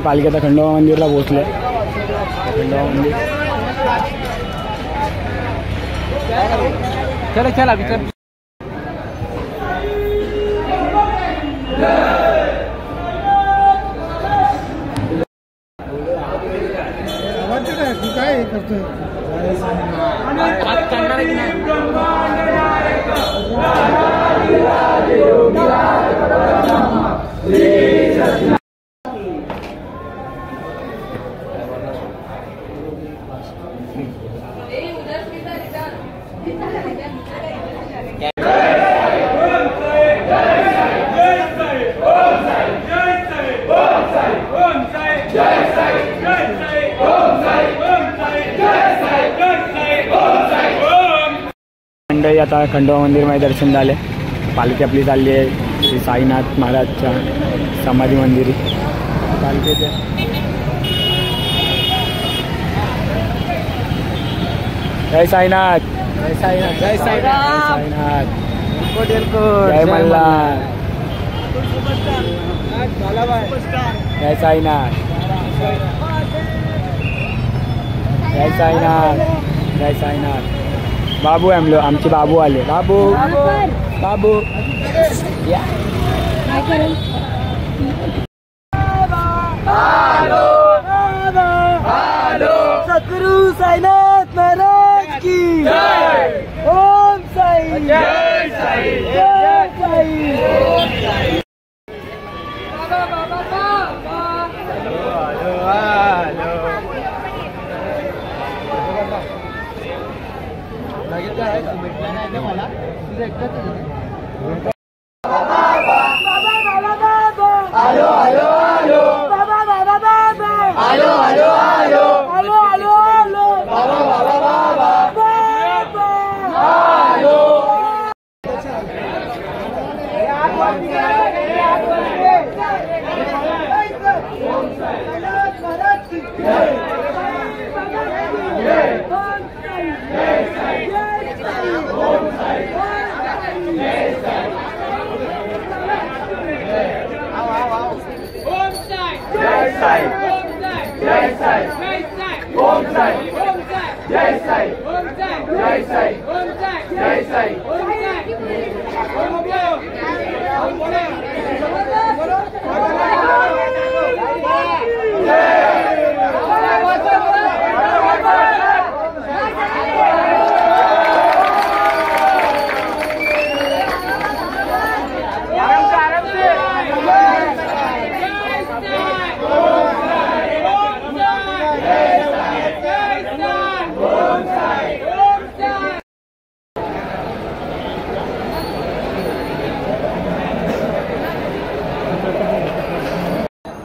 पालखी आता खंडोबा मंदिरला पोहोचले. खंडोबा मंदिर चला चला विचार काय करतोय मंडळी आता खंडोबा मंदिरमध्ये दर्शन झाले. पालखी आपली चालली आहे श्री साईनाथ महाराजच्या समाधी मंदिरी. पालखीचे जय साईनाथ, जय साईनाथ, जय साईनाथ, जय मल्हार, जय साईनाथ, जय साईनाथ, जय साईनाथ. बाबू आहे आमलो, आमचे बाबू आले. बाबू बाबू या सद्गुरु साईनाथ महाराज की जय. ओम साई, जय साई, जय साई, ओम साई.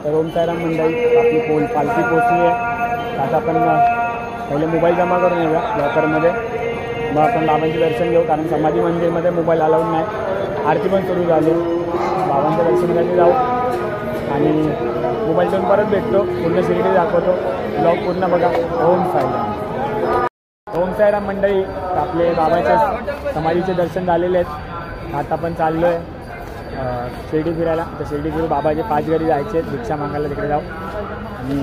ओम साईराम मंडळी, आपली पालखी पोचली आहे. आता आपण पहिले मोबाईल जमा करून येऊया लॉकरमध्ये, मग आपण बाबांचे दर्शन घेऊ. कारण समाधी मंदिरमध्ये मोबाईल अलाउड नाही. आरती पण सुरू झाली. बाबांच्या दर्शनासाठी जाऊ आणि मोबाईल देऊन परत भेटतो. पूर्ण शिर्डी दाखवतो. ब्लॉग पूर्ण बघा. ओम साईराम. ओम साईराम मंडळी, आपले बाबाच्या समाधीचे दर्शन झालेले आहेत. आता आपण चाललो आहे शिर्डी फिरायला. तर शिर्डी फिरू, बाबाचे 5 घरी जायचे आहेत. भिक्षा मागायला तिकडे जाऊ आणि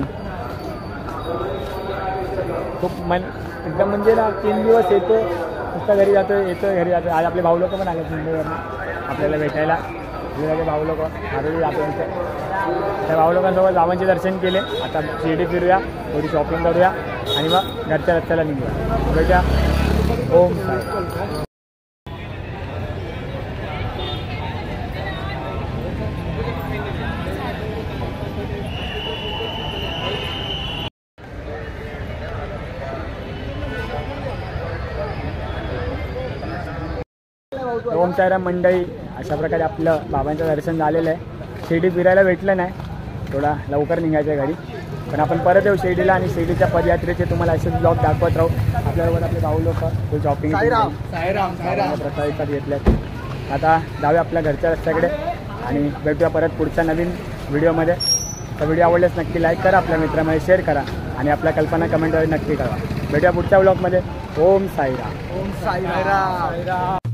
खूप एकदम म्हणजे ना 3 दिवस येतो नुसता घरी जातो, येतो घरी जातो. आज आपले भाऊ लोक पण आले मुंबईवरनं आपल्याला भेटायला. आपले भाऊ लोक आरोग्य जातो तिथे. त्या भाऊ लोकांसोबत बाबांचे दर्शन केले. आता शिर्डी फिरूया, थोडी शॉपिंग करूया आणि मग घरच्या रस्त्याला निघूया. भेटूया. ओम साई. ओम साईराम मंडळी, अशा प्रकारे आपलं बाबांचं दर्शन झालेलं आहे. शिर्डी फिरायला भेटलं नाही, थोडा लवकर निघायचं आहे घरी, पण आपण परत येऊ शिर्डीला आणि शिर्डीच्या पदयात्रेचे तुम्हाला असे ब्लॉग दाखवत राहू. आपल्याबरोबर आपले भाऊ लोक ते शॉपिंग प्रसाद घेतल्यात. आता जाऊया आपल्या घरच्या रस्त्याकडे आणि भेटूया परत पुढच्या नवीन व्हिडिओमध्ये. तर व्हिडिओ आवडल्यास नक्की लाईक करा, आपल्या मित्रांमध्ये शेअर करा आणि आपल्या कल्पना कमेंटमध्ये नक्की करा. भेटूया पुढच्या ब्लॉगमध्ये. ओम साईराम. ओम साईराम.